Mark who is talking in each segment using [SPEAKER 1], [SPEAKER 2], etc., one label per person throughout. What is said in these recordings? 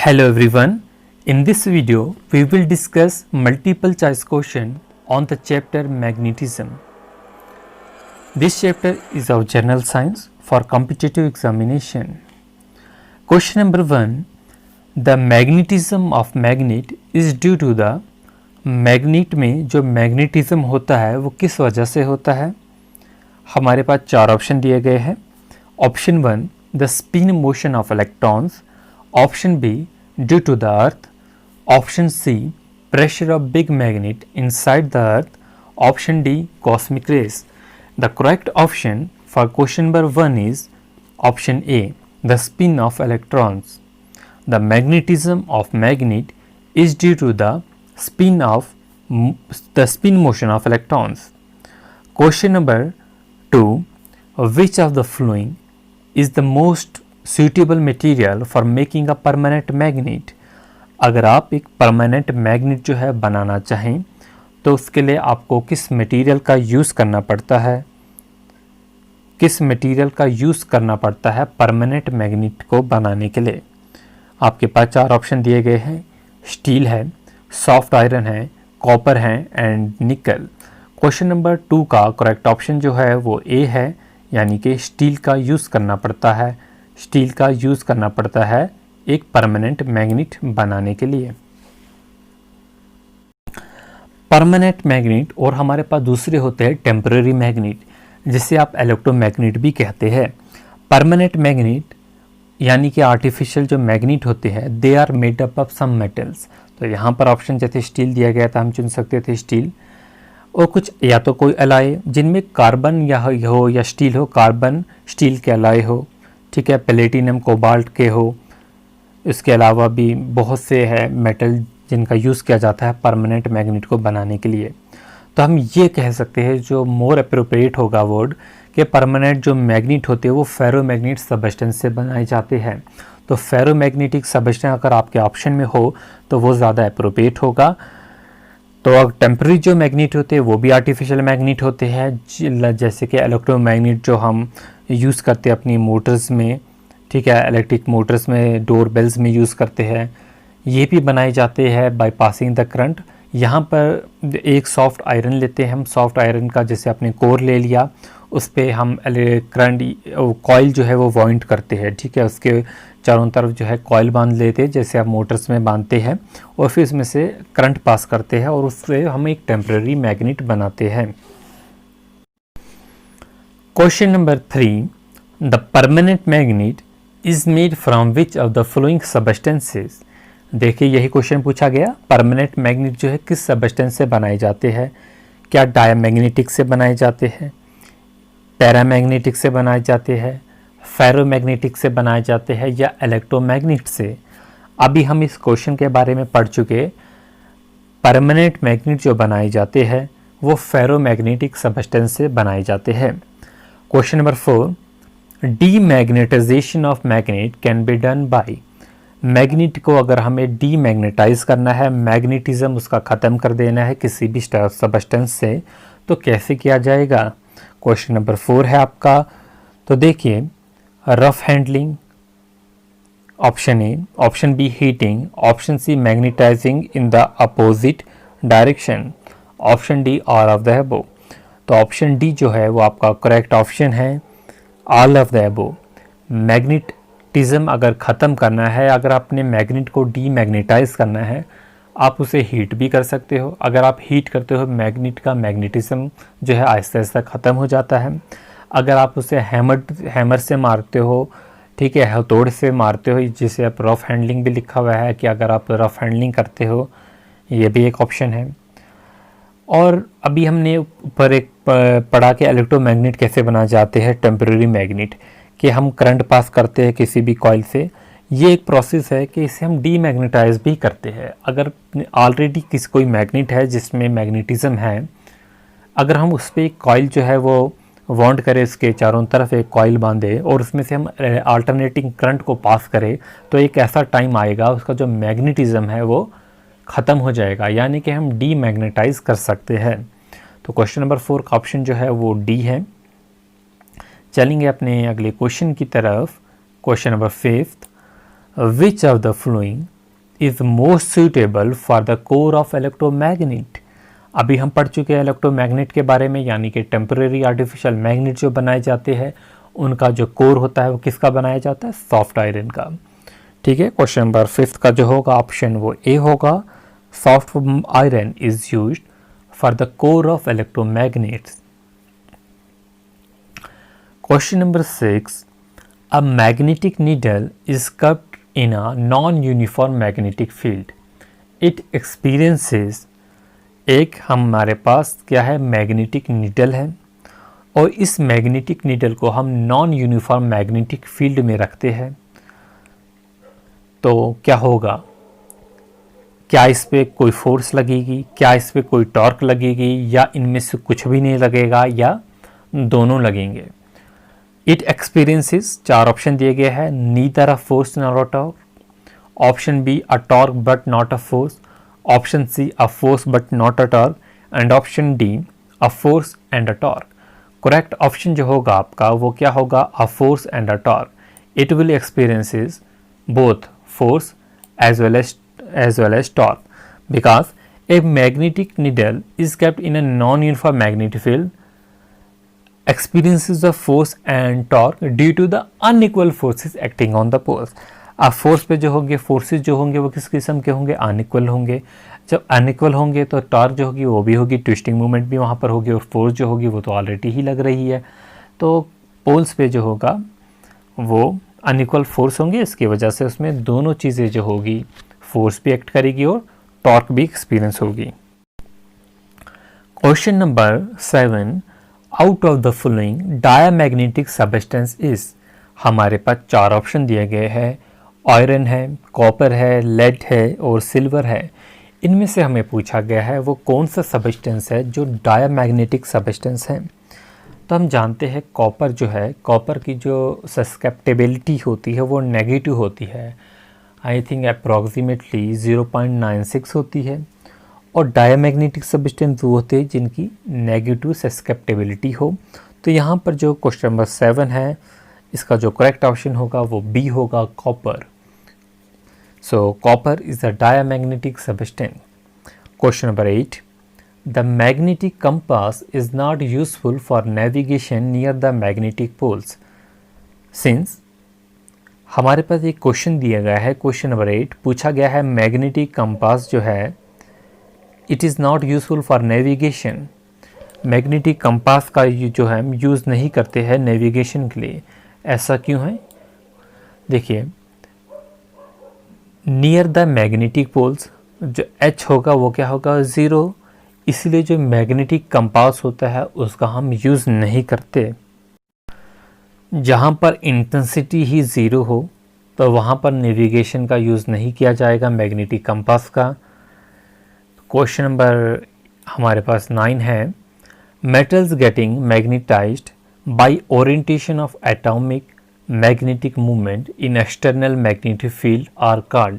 [SPEAKER 1] Hello everyone. In this video, we will discuss multiple choice question on the chapter magnetism. This chapter is of general science for competitive examination. Question number 1. The magnetism of magnet is due to the magnet में जो magnetism होता है वो किस वजह से होता है. हमारे पास चार ऑप्शन दिए गए हैं. Option 1 the spin motion of electrons, option B due to the earth, option C pressure of big magnet inside the earth, option D cosmic rays. The correct option for question number 1 is option A, the spin of electrons. The magnetism of magnet is due to the spin motion of electrons. Question number 2, which of the following is the most suitable material for making a permanent magnet. अगर आप एक permanent magnet जो है बनाना चाहें तो उसके लिए आपको किस मटेरियल का यूज़ करना पड़ता है, किस मटेरियल का यूज़ करना पड़ता है परमानेंट मैग्नेट को बनाने के लिए. आपके पास चार ऑप्शन दिए गए हैं. स्टील है, सॉफ्ट आयरन है, कॉपर है एंड निकल. क्वेश्चन नंबर 2 का करेक्ट ऑप्शन जो है वो ए है, यानी कि स्टील का यूज़ करना पड़ता है. स्टील का यूज़ करना पड़ता है एक परमानेंट मैग्नेट बनाने के लिए. परमानेंट मैग्नेट और हमारे पास दूसरे होते हैं टेम्पररी मैग्नेट, जिसे आप इलेक्ट्रोमैग्नेट भी कहते हैं. परमानेंट मैग्नेट यानी कि आर्टिफिशियल जो मैग्नेट होते हैं they are made up of some metals. तो यहाँ पर ऑप्शन जैसे स्टील दिया गया था, हम चुन सकते थे स्टील, और कुछ या तो कोई एलॉय जिनमें कार्बन या स्टील हो, कार्बन स्टील के एलॉय हो, ठीक है, प्लेटिनम कोबाल्ट के हो. इसके अलावा भी बहुत से है मेटल जिनका यूज़ किया जाता है परमानेंट मैग्नेट को बनाने के लिए. तो हम ये कह सकते हैं जो मोर अप्रोप्रिएट होगा वर्ड कि परमानेंट जो मैग्नेट होते हैं वो फेरोमैग्नेट सबस्टेंस से बनाए जाते हैं. तो फेरोमैग्नेटिक सबस्टेंस अगर आपके ऑप्शन में हो तो वो ज़्यादा अप्रोप्रिएट होगा. तो अब टेम्पररी जो मैग्नेट होते हैं वो भी आर्टिफिशियल मैग्नेट होते हैं, जैसे कि इलेक्ट्रोमैग्नेट जो हम यूज़ करते हैं अपनी मोटर्स में, ठीक है, इलेक्ट्रिक मोटर्स में, डोर बेल्स में यूज़ करते हैं. ये भी बनाए जाते हैं बाय पासिंग द करंट. यहाँ पर एक सॉफ्ट आयरन लेते हैं हम. सॉफ्ट आयरन का जैसे आपने कोर ले लिया, उस पर हम करंट कॉइल जो है वो वाइंड करते हैं, ठीक है, उसके चारों तरफ जो है कॉइल बांध लेते हैं जैसे आप मोटर्स में बांधते हैं, और फिर उसमें से करंट पास करते हैं और उससे हम एक टेम्पररी मैग्नेट बनाते हैं. Question number 3, the permanent magnet is made from which of the following substances. देखिए यही क्वेश्चन पूछा गया, परमानेंट मैग्नेट जो है किस सबस्टेंस से बनाए जाते हैं. क्या डायमैग्नेटिक से बनाए जाते हैं, पैरामैग्नेटिक से बनाए जाते हैं, फेरोमैग्नेटिक से बनाए जाते हैं, या इलेक्ट्रोमैग्नेट से. अभी हम इस क्वेश्चन के बारे में पढ़ चुके. परमानेंट मैग्नेट जो बनाए जाते हैं वो फेरोमैग्नेटिक सबस्टेंस से बनाए जाते हैं. Question number 4, demagnetisation of magnet can be done by. Magnet को अगर हमें डीमैग्नेटाइज करना है, मैग्नेटिज्म उसका ख़त्म कर देना है किसी भी सबस्टेंस से, तो कैसे किया जाएगा. क्वेश्चन नंबर 4 है आपका. तो देखिए, rough handling, option A, option B heating, option C magnetising in the opposite direction, option D all of the above. तो ऑप्शन डी जो है वो आपका करेक्ट ऑप्शन है, all of the above. Magnetism अगर ख़त्म करना है, अगर आपने मैग्नेट को डीमैग्नेटाइज करना है, आप उसे हीट भी कर सकते हो. अगर आप हीट करते हो मैग्नेट का मैग्नेटिज्म जो है आहिस्ता आहिस्ता ख़त्म हो जाता है. अगर आप उसे हैमर से मारते हो, ठीक है, हथौड़ से मारते हो, जिसे आप रफ हैंडलिंग भी लिखा हुआ है कि अगर आप रफ हैंडलिंग करते हो, ये भी एक ऑप्शन है. और अभी हमने ऊपर एक पढ़ा कि इलेक्ट्रोमैग्नेट कैसे बनाए जाते हैं, टेम्पररी मैग्नेट, कि हम करंट पास करते हैं किसी भी कॉइल से. ये एक प्रोसेस है कि इसे हम डीमैग्नेटाइज भी करते हैं. अगर ऑलरेडी कोई मैग्नेट है जिसमें मैग्नेटिज्म है, अगर हम उस पर एक कॉइल जो है वो वाउंड करें, इसके चारों तरफ एक कॉइल बांधे और उसमें से हम अल्टरनेटिंग करंट को पास करें, तो एक ऐसा टाइम आएगा उसका जो मैग्नेटिज्म है वो ख़त्म हो जाएगा, यानी कि हम डीमैग्नेटाइज कर सकते हैं. तो क्वेश्चन नंबर 4 का ऑप्शन जो है वो डी है. चलेंगे अपने अगले क्वेश्चन की तरफ. Question number 5, which of the following is most suitable for the core of electromagnet. अभी हम पढ़ चुके हैं इलेक्ट्रोमैग्नेट के बारे में, यानी कि टेम्परेरी आर्टिफिशियल मैग्नेट जो बनाए जाते हैं उनका जो कोर होता है वो किसका बनाया जाता है, सॉफ्ट आयरन का। ठीक है, क्वेश्चन नंबर 5 का जो होगा ऑप्शन वो ए होगा, soft iron is used for the core of electromagnets. Question number 6, a magnetic needle is cupped in a non uniform magnetic field, it experiences. एक हमारे पास क्या है, मैग्नेटिक नीडल है और इस मैग्नेटिक नीडल को हम नॉन यूनिफॉर्म मैग्नेटिक फील्ड में रखते हैं, तो क्या होगा, क्या इस पे कोई फोर्स लगेगी, क्या इस पे कोई टॉर्क लगेगी, या इनमें से कुछ भी नहीं लगेगा, या दोनों लगेंगे। इट एक्सपीरियंसेस, 4 ऑप्शन दिए गए हैं, neither a force not a torque, option B a torque but not a force, option C a force but not a torque, and option D a force and a torque. Correct option जो होगा आपका वो क्या होगा, a force and a torque. It will experiences both force as well as torque, because a magnetic needle is kept in a non-uniform magnetic field experiences the force and torque due to the unequal forces acting on the poles। अब force पे जो होंगे, forces जो होंगे वो किस किस्म के होंगे, अनइक्वल होंगे। जब अनइक्वल होंगे तो टॉर्क जो होगी वो भी होगी, ट्विस्टिंग मूवमेंट भी वहाँ पर होगी, और फोर्स जो होगी वो तो ऑलरेडी ही लग रही है। तो पोल्स पे जो होगा वो अनइक्वल फोर्स होंगे, इसकी वजह से उसमें दोनों चीज़ें जो होगी, फोर्स भी एक्ट करेगी और टॉर्क भी एक्सपीरियंस होगी। Question number 7, out of the following diamagnetic substance is. हमारे पास 4 ऑप्शन दिए गए हैं, आयरन है, कॉपर है, लेड है और सिल्वर है। इनमें से हमें पूछा गया है वो कौन सा सब्सटेंस है जो डायामैग्नेटिक सब्सटेंस है। तो हम जानते हैं कॉपर जो है, कॉपर की जो सस्केप्टेबिलिटी होती है वो नेगेटिव होती है, आई थिंक अप्रॉक्सीमेटली 0.96 होती है, और डायामैग्नेटिक सब्सटेंस वो होते हैं जिनकी नेगेटिव सस्केप्टेबिलिटी हो। तो यहाँ पर जो क्वेश्चन नंबर 7 है इसका जो करेक्ट ऑप्शन होगा वो बी होगा, copper. So copper is a diamagnetic substance. Question number 8, the magnetic compass is not useful for navigation near the magnetic poles since. हमारे पास एक क्वेश्चन दिया गया है, क्वेश्चन नंबर 8 पूछा गया है, मैग्नेटिक कंपास जो है it is not useful for navigation. Magnetic compass का जो है हम यूज़ नहीं करते हैं नेविगेशन के लिए, ऐसा क्यों है? देखिए, नियर द मैग्नेटिक पोल्स जो एच होगा वो क्या होगा, 0, इसलिए जो मैग्नेटिक कंपास होता है उसका हम यूज़ नहीं करते। जहाँ पर इंटेंसिटी ही 0 हो तो वहाँ पर नेविगेशन का यूज़ नहीं किया जाएगा मैग्नेटिक कंपास का। क्वेश्चन नंबर हमारे पास 9 है, metals getting magnetised by orientation of atomic magnetic movement in external magnetic field are called.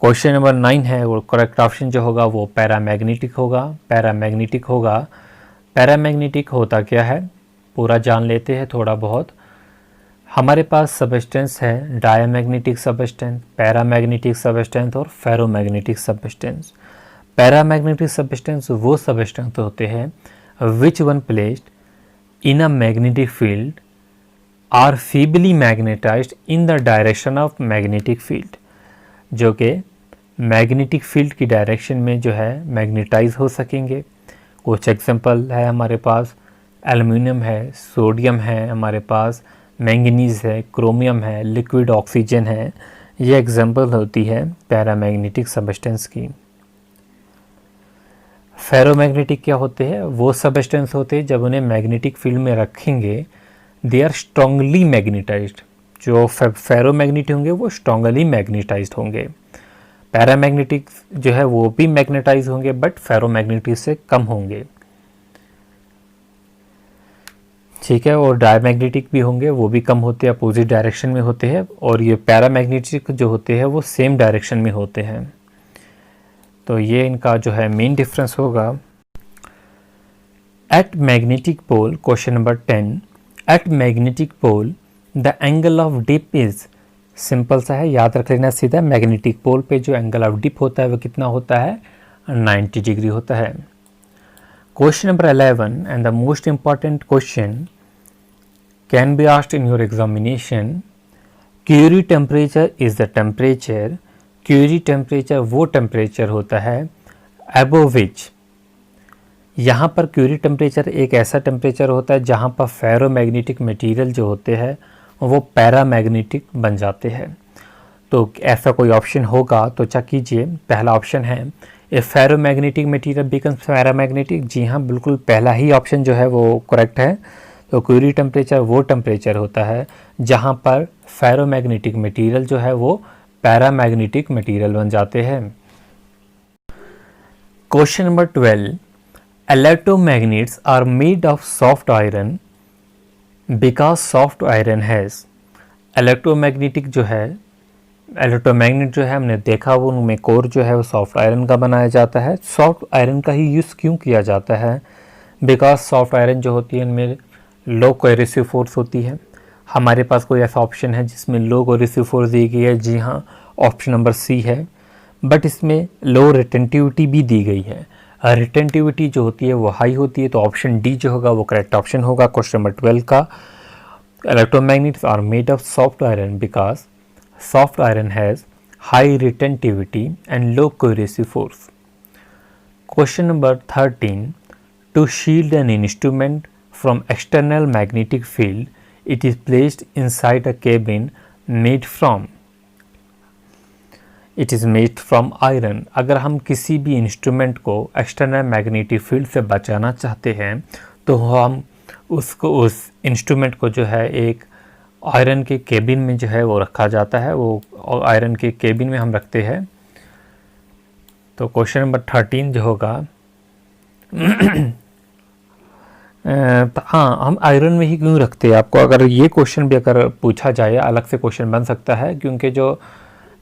[SPEAKER 1] Question number 9 है और करेक्ट ऑप्शन जो होगा वो पैरामैग्नेटिक होगा। पैरामैग्नेटिक होगा, पैरामैग्नेटिक होता क्या है पूरा जान लेते हैं थोड़ा बहुत। हमारे पास सब्सटेंस है डायामैग्नेटिक सब्सटेंस, पैरामैग्नेटिक सब्सटेंस और फेरोमैग्नेटिक सब्सटेंस। पैरामैग्नेटिक सब्सटेंस वो सब्सटेंस होते हैं which when placed in a magnetic field are feebly magnetised in the direction of magnetic field, जो कि मैग्नेटिक फील्ड की डायरेक्शन में जो है मैग्नेटाइज हो सकेंगे। कुछ एग्जांपल है हमारे पास, एल्युमिनियम है, सोडियम है, हमारे पास मैंगनीज है, क्रोमियम है, लिक्विड ऑक्सीजन है। ये एग्जांपल होती है पैरामैग्नेटिक सब्सटेंस की। फेरोमैग्नेटिक क्या होते हैं, वो सब्सटेंस होते हैं जब उन्हें मैग्नेटिक फील्ड में रखेंगे दे आर स्ट्रांगली मैग्नेटाइज्ड। जो फेरोमैग्नेटिक होंगे वो स्ट्रांगली मैग्नेटाइज्ड होंगे। पैरामैग्नेटिक जो है वो भी मैग्नेटाइज होंगे बट फेरोमैग्नेटिक से कम होंगे, ठीक है। और डायमैग्नेटिक भी होंगे, वो भी कम होते हैं, अपोजिट डायरेक्शन में होते हैं। और ये पैरामैग्नेटिक जो होते हैं वो सेम डायरेक्शन में होते हैं। तो ये इनका जो है मेन डिफरेंस होगा। At magnetic pole, question number 10, at magnetic pole the angle of dip is simple सा है, याद रख लेना सीधा। मैग्नेटिक पोल पे जो एंगल ऑफ डिप होता है वो कितना होता है, 90 डिग्री होता है। Question number 11 and the most important question can be asked in your examination. Curie temperature is the temperature, Curie temperature वो टेम्परेचर होता है अबव विच, यहाँ पर क्यूरी टेम्परेचर एक ऐसा टेम्परेचर होता है जहाँ पर फेरोमैग्नेटिक मटेरियल जो होते हैं वो पैरामैग्नेटिक बन जाते हैं। तो ऐसा कोई ऑप्शन होगा तो चेक कीजिए। पहला ऑप्शन है ए फेरोमैग्नेटिक मटेरियल बिकम्स पैरामैग्नेटिक। जी हाँ, बिल्कुल पहला ही ऑप्शन जो है वो करेक्ट है। तो क्यूरी टेम्परेचर वो टेम्परेचर होता है जहाँ पर फेरोमैग्नेटिक मटेरियल जो है वो पैरामैग्नेटिक मटेरियल बन जाते हैं। Question number 12, electromagnets are made of soft iron because soft iron has। Electromagnetic जो है, इलेक्ट्रोमैग्नेट जो है हमने देखा वो उनमें कोर जो है वो सॉफ्ट आयरन का बनाया जाता है। सॉफ्ट आयरन का ही यूज़ क्यों किया जाता है, बिकॉज सॉफ्ट आयरन जो होती है इनमें लो कोएरेसिव फोर्स होती है। हमारे पास कोई ऐसा ऑप्शन है जिसमें लो कोएरेसिव फोर्स दी गई है? जी हाँ, ऑप्शन नंबर सी है। बट इसमें लो रिटेंटिविटी भी दी गई है। रिटेंटिविटी जो होती है वो हाई होती है, तो ऑप्शन डी जो होगा वो करेक्ट ऑप्शन होगा क्वेश्चन नंबर 12 का। Electromagnets are made of soft iron because soft iron has high retentivity and low coercive force. Question number 13, to shield an instrument from external magnetic field it is placed inside a cabin made from, it is made from iron. अगर हम किसी भी instrument को external magnetic field से बचाना चाहते हैं तो हम उसको, उस इंस्ट्रूमेंट को जो है एक आयरन के केबिन में जो है वो रखा जाता है, वो आयरन के केबिन में हम रखते हैं। तो क्वेश्चन नंबर 13 जो होगा हाँ, हम आयरन में ही क्यों रखते हैं आपको, अगर ये क्वेश्चन भी अगर पूछा जाए अलग से क्वेश्चन बन सकता है, क्योंकि जो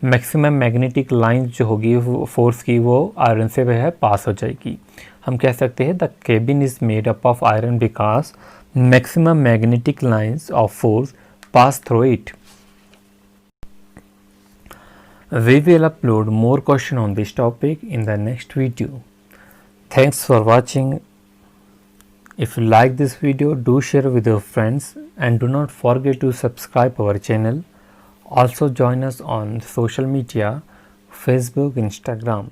[SPEAKER 1] मैक्सिमम मैग्नेटिक लाइन जो होगी वो फोर्स की वो आयरन से वह पास हो जाएगी। हम कह सकते हैं the cabin is made up of iron because maximum magnetic lines of force pass through it. We will upload more questions on this topic in the next video. Thanks for watching. If you like this video, do share with your friends and do not forget to subscribe our channel. Also join us on social media, Facebook, Instagram.